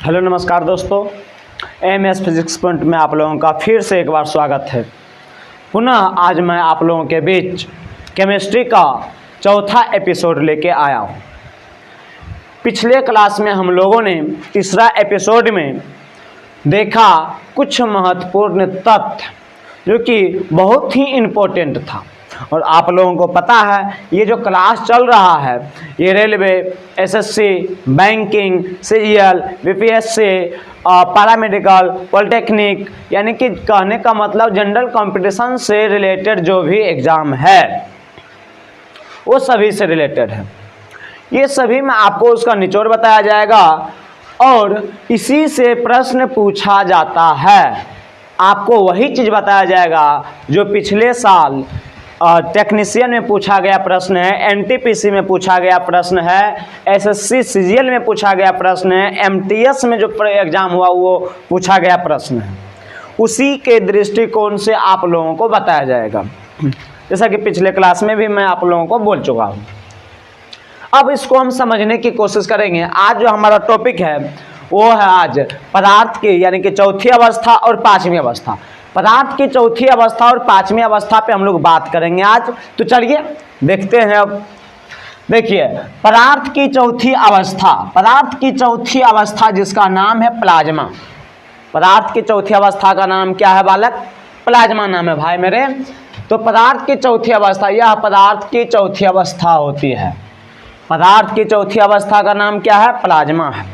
Hello नमस्कार दोस्तों, MS physics point में आप लोगों का फिर से एक बार स्वागत है। पुनः आज मैं आप लोगों के बीच केमिस्ट्री का चौथा एपिसोड लेके आया हूँ। पिछले क्लास में हम लोगों ने तीसरा एपिसोड में देखा कुछ महत्वपूर्ण तथ्य जो कि बहुत ही इम्पोर्टेंट था। और आप लोगों को पता है ये जो क्लास चल रहा है ये railway, SSC, banking, CGL, BPSC, paramedical, polytechnic, यानी कि कहने का मतलब जनरल कंपटीशन से रिलेटेड जो भी एग्ज़ाम है वो सभी से रिलेटेड है। ये सभी में आपको उसका निचोड़ बताया जाएगा और इसी से प्रश्न पूछा जाता है। आपको वही चीज़ बताया जाएगा जो पिछले साल टेक्नीशियन में पूछा गया प्रश्न है, एनटीपीसी में पूछा गया प्रश्न है, एसएससी सीजीएल में पूछा गया प्रश्न है, एमटीएस में जो एग्ज़ाम हुआ वो पूछा गया प्रश्न है। उसी के दृष्टिकोण से आप लोगों को बताया जाएगा, जैसा कि पिछले क्लास में भी मैं आप लोगों को बोल चुका हूँ। अब इसको हम समझने की कोशिश करेंगे। आज जो हमारा टॉपिक है वो है आज पदार्थ की यानी कि चौथी अवस्था और पाँचवीं अवस्था। पदार्थ की चौथी अवस्था और पाँचवीं अवस्था पे हम लोग बात करेंगे आज। तो चलिए देखते हैं। अब देखिए, पदार्थ की चौथी अवस्था जिसका नाम है प्लाज्मा। पदार्थ की चौथी अवस्था का नाम क्या है बालक? प्लाज्मा नाम है भाई मेरे। तो पदार्थ की चौथी अवस्था, यह पदार्थ की चौथी अवस्था होती है। पदार्थ की चौथी अवस्था का नाम क्या है? प्लाज्मा है।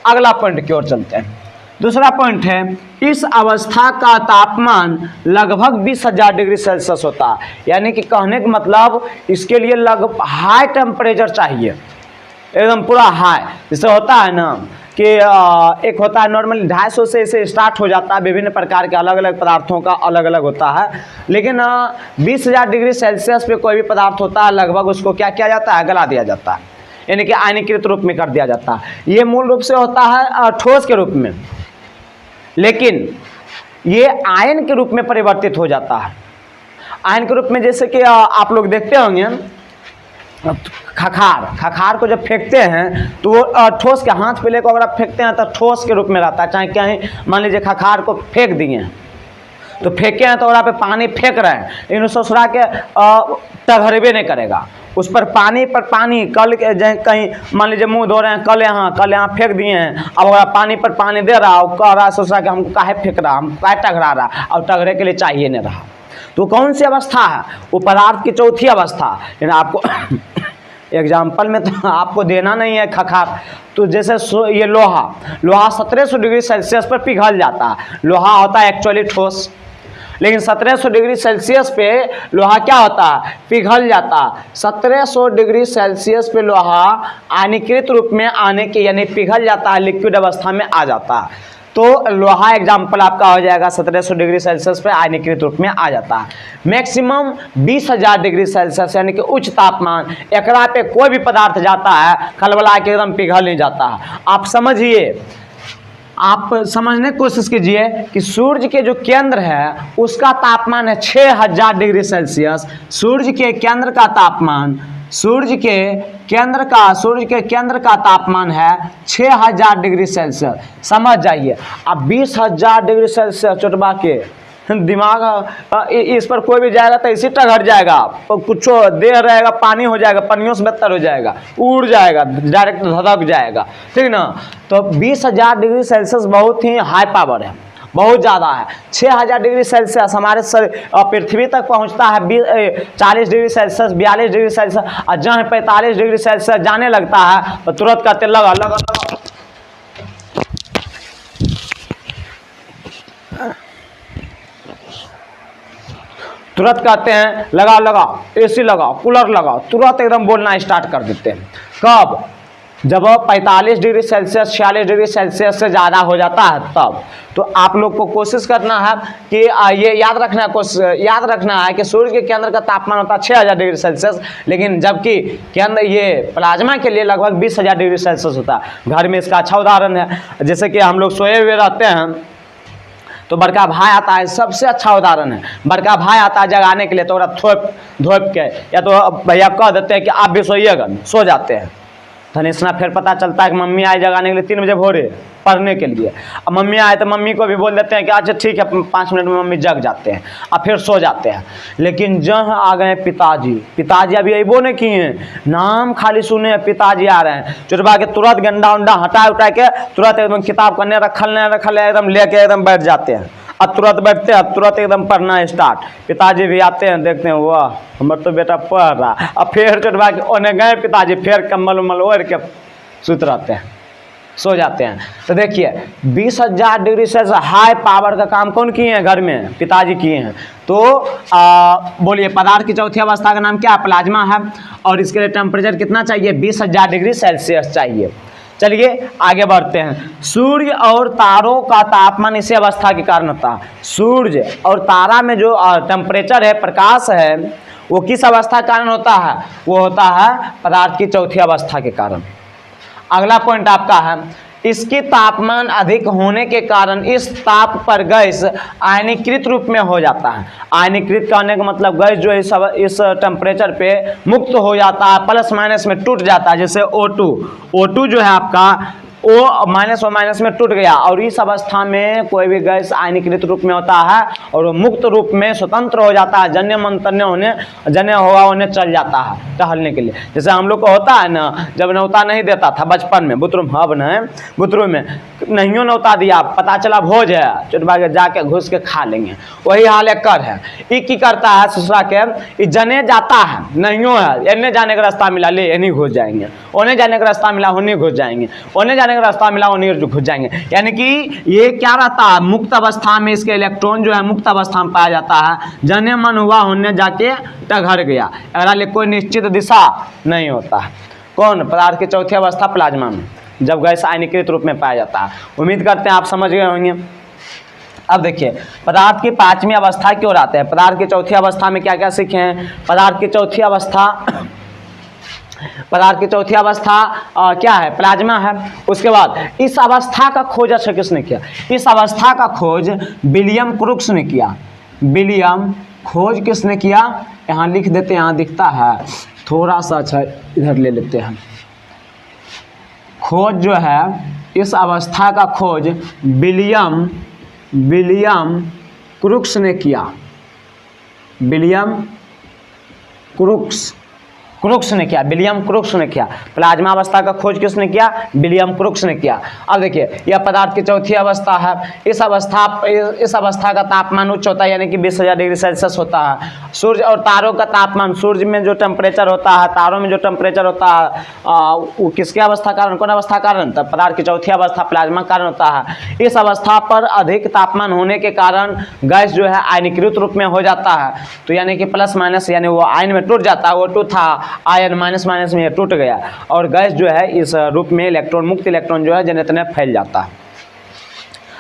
अगला पॉइंट की ओर चलते हैं। दूसरा पॉइंट है, इस अवस्था का तापमान लगभग 20,000 डिग्री सेल्सियस होता है। यानी कि कहने का मतलब इसके लिए लगभग हाई टेम्परेचर चाहिए, एकदम पूरा हाई। जैसे होता है ना कि एक होता है नॉर्मली 250 से इसे स्टार्ट हो जाता है। विभिन्न प्रकार के अलग अलग पदार्थों का अलग अलग होता है, लेकिन 20,000 डिग्री सेल्सियस पे कोई भी पदार्थ होता है लगभग उसको क्या किया जाता है? गला दिया जाता है, यानी कि आयनीकृत रूप में कर दिया जाता है। ये मूल रूप से होता है ठोस के रूप में, लेकिन ये आयन के रूप में परिवर्तित हो जाता है। आयन के रूप में जैसे कि आप लोग देखते होंगे खखार को जब फेंकते हैं तो वो ठोस के हाथ पे लेकर अगर आप फेंकते हैं तो ठोस के रूप में रहता है। चाहे कहीं मान लीजिए खखार को फेंक दिए हैं तो फेंके हैं तो वहाँ पे पानी फेंक रहे हैं, लेकिन उसको सुरा के टघरबे नहीं करेगा। उस पर पानी कल कहीं मान लीजिए मुंह धो रहे हैं, कल यहाँ फेंक दिए हैं। अब अगर पानी पर पानी दे रहा और कह रहा सोच रहा कि हमको काहे फेंक रहा, हम काहे टघरा रहा, और टघरे के लिए चाहिए नहीं रहा। तो कौन सी अवस्था है? वो पदार्थ की चौथी अवस्था। लेकिन आपको एग्जाम्पल में तो आपको देना नहीं है खखार। तो जैसे ये लोहा 1700 डिग्री सेल्सियस पर पिघल जाता है। लोहा होता है एक्चुअली ठोस, लेकिन 1700 डिग्री सेल्सियस पे लोहा क्या होता है? पिघल जाता है। 1700 डिग्री सेल्सियस पे लोहा आयनीकृत रूप में आने के यानी पिघल जाता है, लिक्विड अवस्था में आ जाता है। तो लोहा एग्जाम्पल आपका हो जाएगा 1700 डिग्री सेल्सियस पे आयनीकृत रूप में आ जाता है। मैक्सिमम 20,000 डिग्री सेल्सियस यानी कि उच्च तापमान, एकरा पे कोई भी पदार्थ जाता है खलबला के एकदम पिघल नहीं जाता है। आप समझिए, आप समझने की कोशिश कीजिए कि सूर्य के जो केंद्र है उसका तापमान है 6,000 डिग्री सेल्सियस। सूर्य के केंद्र का तापमान तापमान है 6,000 डिग्री सेल्सियस। समझ जाइए। अब 20,000 डिग्री सेल्सियस चोटबा के दिमाग इस पर कोई भी जाएगा तो इसी टघर जाएगा, कुछ देर रहेगा पानी हो जाएगा, पनियों से बेहतर हो जाएगा, उड़ जाएगा, डायरेक्ट धधक जाएगा, ठीक ना। तो 20,000 डिग्री सेल्सियस बहुत ही हाई पावर है, बहुत ज़्यादा है। 6,000 डिग्री सेल्सियस हमारे पृथ्वी तक पहुंचता है 40 डिग्री सेल्सियस, 42 डिग्री सेल्सियस, और जहाँ 45 डिग्री सेल्सियस जाने लगता है तो तुरंत कहते लगा तुरंत कहते हैं लगा एसी लगाओ, कूलर लगाओ, तुरंत एकदम बोलना स्टार्ट कर देते हैं। कब? जब 45 डिग्री सेल्सियस 46 डिग्री सेल्सियस से ज़्यादा हो जाता है तब। तो आप लोग को कोशिश करना है कि ये याद रखना है कि सूर्य के केंद्र का तापमान होता है 6,000 डिग्री सेल्सियस, लेकिन जबकि केंद्र ये प्लाज्मा के लिए लगभग 20,000 डिग्री सेल्सियस होता है। घर में इसका अच्छा उदाहरण है, जैसे कि हम लोग सोए हुए रहते हैं तो बड़का भाई आता है, सबसे अच्छा उदाहरण है। बड़का भाई आता है जगाने के लिए तो ओरा थोप के या तो भैया कह देते हैं कि आप भी सोइएगा, सो जाते हैं। धनेसना फिर पता चलता है कि मम्मी आई जगाने के लिए 3 बजे भोरे पढ़ने के लिए। अब मम्मी आए तो मम्मी को भी बोल देते हैं कि अच्छा ठीक है 5 मिनट में मम्मी जग जाते हैं, अब फिर सो जाते हैं। लेकिन जहाँ आ गए पिताजी, पिताजी अभी अबो नहीं किए हैं, नाम खाली सुने हैं पिताजी आ रहे हैं, चुटबा के तुरंत गंडा उंडा हटा उठा के तुरंत एकदम किताब करने रखल है एकदम लेके एकदम बैठ जाते हैं। अब तुरंत बैठते हैं, तुरंत एकदम पढ़ना स्टार्ट। पिताजी भी आते हैं, देखते हैं वाह हमारा तो बेटा पढ़ रहा। अब फिर चुटबा के ओने गए पिताजी, फिर कम्बल उम्बल ओढ़ के सुत रहते हैं, सो जाते हैं। तो देखिए 20,000 डिग्री सेल्सियस हाई पावर का काम कौन किए हैं घर में? पिताजी किए हैं। तो बोलिए पदार्थ की चौथी अवस्था का नाम क्या है? प्लाज्मा है। और इसके लिए टेम्परेचर कितना चाहिए? 20,000 डिग्री सेल्सियस चाहिए। चलिए आगे बढ़ते हैं। सूर्य और तारों का तापमान इसी अवस्था के कारण होता है। सूर्य और तारा में जो टेम्परेचर है, प्रकाश है, वो किस अवस्था के कारण होता है? वो होता है पदार्थ की चौथी अवस्था के कारण। अगला पॉइंट आपका है, इसकी तापमान अधिक होने के कारण इस ताप पर गैस आयनीकृत रूप में हो जाता है। आयनीकृत करने का मतलब गैस जो है इस टेम्परेचर पे मुक्त हो जाता है, प्लस माइनस में टूट जाता है। जैसे O2 जो है आपका ओ माइनस में टूट गया, और इस अवस्था में कोई भी गैस आयनीकृत रूप में होता है और वो मुक्त रूप में स्वतंत्र हो जाता है, जन्य मंतन्य होने जन्य हवा होने चल जाता है टहलने के लिए। जैसे हम लोग को होता है ना, जब नौता नहीं देता था बचपन में बुतरू, अब न बुतरू में नहीं नौता दिया, पता चला भोज है, चुटबा के जाके घुस के खा लेंगे, वही हाल कर है। ये की करता है ससुरा के, जने जाता है नहीं है, एने जाने का रास्ता मिला ले एनी घुस जाएंगे, ओने जाने का रास्ता मिला उन्हीं घुस जाएंगे, ओने जाने रास्ता मिला उन्हीं घुस जाएंगे। यानी कि ये क्या रहता है, मुक्त अवस्था में इसके इलेक्ट्रॉन जो है मुक्त अवस्था में पाया जाता है, जने मन हुआ होने जाके टघर गया, अगर कोई निश्चित दिशा नहीं होता है। कौन? पदार्थ की चौथी अवस्था प्लाज्मा में, जब गैस आयनीकृत रूप में पाया जाता है। उम्मीद करते हैं आप समझ गए होंगे। अब देखिए पदार्थ की 5वीं अवस्था की ओर आते हैं। पदार्थ की चौथी अवस्था में क्या क्या सीखे हैं? पदार्थ की चौथी अवस्था क्या है? प्लाज्मा है। उसके बाद इस अवस्था का खोज अच्छा किसने किया? इस अवस्था का खोज विलियम क्रूक्स ने किया। विलियम खोज किसने किया? यहाँ लिख देते हैं, यहाँ दिखता है थोड़ा सा, अच्छा इधर ले लेते हैं। खोज जो है इस अवस्था का खोज विलियम क्रूक्स ने किया। विलियम क्रूक्स ने किया, विलियम क्रूक्स ने किया। प्लाज्मा अवस्था का खोज किसने किया? विलियम क्रूक्स ने किया। अब देखिए यह पदार्थ की चौथी अवस्था है। इस अवस्था का तापमान उच्च होता है, यानी कि 20,000 डिग्री सेल्सियस होता है। सूर्य और तारों का तापमान, सूर्य में जो टेम्परेचर होता है, तारों में जो टेम्परेचर होता है, वो किसके अवस्था कारण, कौन अवस्था कारण? तब पदार्थ की चौथी अवस्था प्लाज्मा कारण होता है। इस अवस्था पर अधिक तापमान होने के कारण गैस जो है आयनीकृत रूप में हो जाता है। तो यानी कि प्लस माइनस, यानी वो आयन में टूट जाता है, O2 था, आयन माइनस में टूट गया, और गैस जो है इस रूप में इलेक्ट्रॉन, मुक्त इलेक्ट्रॉन जो है जनितने फैल जाता है।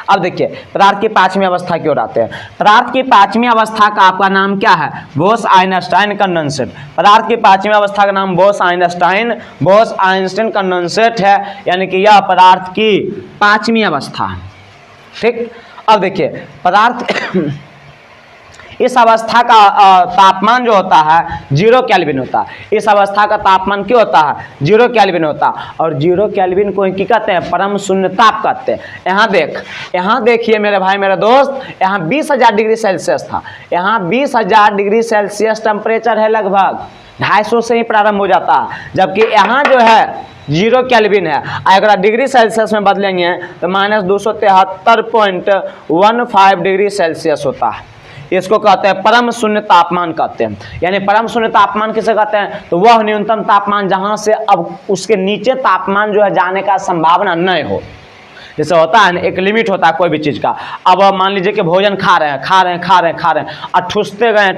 अब देखिए पदार्थ की 5वीं अवस्था की ओर आते हैं। पदार्थ की 5वीं अवस्था का आपका नाम क्या है? बोस-आइंस्टाइन कंडेंसेट। पदार्थ की 5वीं अवस्था का नाम बोस-आइंस्टाइन कंडेंसेट है, यानी कि यह पदार्थ की 5वीं अवस्था है। ठीक। अब देखिए पदार्थ इस अवस्था का तापमान जो होता है 0 केल्विन होता है। इस अवस्था का तापमान क्यों होता है? 0 केल्विन होता है। और 0 केल्विन को क्या कहते हैं? परम शून्य ताप कहते हैं। यहाँ देखिए मेरे भाई मेरे दोस्त, यहाँ 20,000 डिग्री सेल्सियस था, यहाँ 20,000 डिग्री सेल्सियस टेम्परेचर है, लगभग 250 से ही प्रारंभ हो जाता है, जबकि यहाँ जो है 0 केल्विन है। अगर डिग्री सेल्सियस में बदलेंगे तो -273.15 डिग्री सेल्सियस होता है। इसको कहते हैं परम शून्य तापमान कहते हैं। यानी परम शून्य तापमान किसे कहते हैं? तो वह न्यूनतम तापमान जहां से अब उसके नीचे तापमान जो है जाने का संभावना नहीं हो। जैसे होता है ना, एक लिमिट होता है कोई भी चीज़ का। अब मान लीजिए कि भोजन खा रहे हैं और ठूसते गए,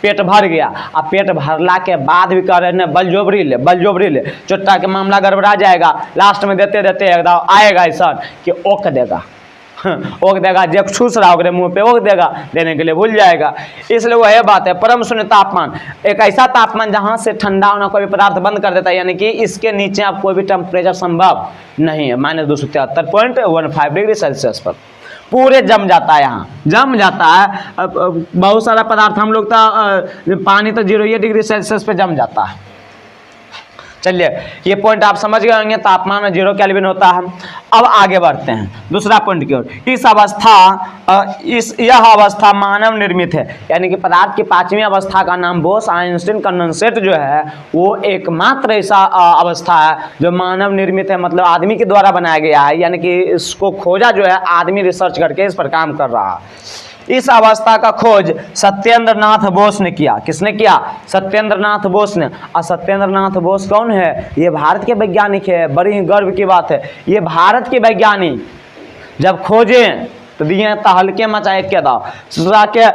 पेट भर गया। अब पेट भरला के बाद भी कह रहे हैं बलजोबरी ले, चुट्टा के मामला गड़बड़ा जाएगा। लास्ट में देते एकदम आएगा ऐसा कि ओक देगा, जब छूस रहा होगा मुंह पे ओक देगा, देने के लिए भूल जाएगा। इसलिए वह बात है, परम शून्य तापमान एक ऐसा तापमान जहां से ठंडा होना कोई भी पदार्थ बंद कर देता है, यानी कि इसके नीचे आप कोई भी टेम्परेचर संभव नहीं है। -273.15 डिग्री सेल्सियस पर पूरे जम जाता है, यहाँ जम जाता है। बहुत सारा पदार्थ हम लोग पानी तो 0 डिग्री सेल्सियस पे जम जाता है। चलिए ये पॉइंट आप समझ गए होंगे, तापमान 0 केल्विन होता है। अब आगे बढ़ते हैं दूसरा पॉइंट की ओर। यह अवस्था मानव निर्मित है, यानी कि पदार्थ की पांचवी अवस्था का नाम बोस-आइंस्टीन कंडेंसेट जो है वो एकमात्र ऐसा अवस्था है जो मानव निर्मित है, मतलब आदमी के द्वारा बनाया गया है, यानी कि इसको खोजा जो है आदमी रिसर्च करके इस पर काम कर रहा है। इस अवस्था का खोज सत्येंद्र नाथ बोस ने किया। किसने किया? सत्येंद्र नाथ बोस ने। और सत्येंद्र नाथ बोस कौन है? ये भारत के वैज्ञानिक है। बड़ी ही गर्व की बात है, ये भारत के वैज्ञानिक जब खोजे तो दिए तहलके मचाए के दाव के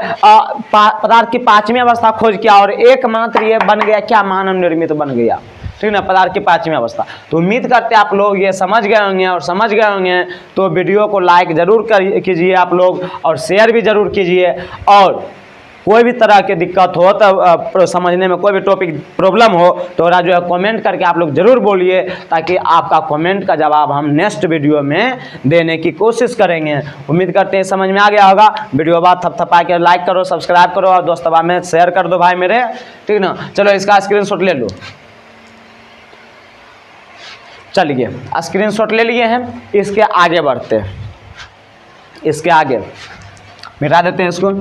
पदार्थ की पांचवी अवस्था खोज किया और एकमात्र ये बन गया क्या? मानव निर्मित बन गया, ठीक ना, पदार्थ की पांचवी अवस्था। तो उम्मीद करते हैं आप लोग ये समझ गए होंगे, और समझ गए होंगे तो वीडियो को लाइक जरूर कीजिए आप लोग, और शेयर भी जरूर कीजिए। और कोई भी तरह की दिक्कत हो तो समझने में कोई भी टॉपिक प्रॉब्लम हो तो जो है कमेंट करके आप लोग जरूर बोलिए, ताकि आपका कमेंट का जवाब हम नेक्स्ट वीडियो में देने की कोशिश करेंगे। उम्मीद करते हैं समझ में आ गया होगा। वीडियो बाद थपथपा के लाइक करो, सब्सक्राइब करो और दोस्तों में शेयर कर दो भाई मेरे, ठीक ना। चलो इसका स्क्रीनशॉट ले लो। चलिए स्क्रीनशॉट ले लिए हैं, इसके आगे बढ़ते हैं। इसके आगे मिटा देते हैं इसको।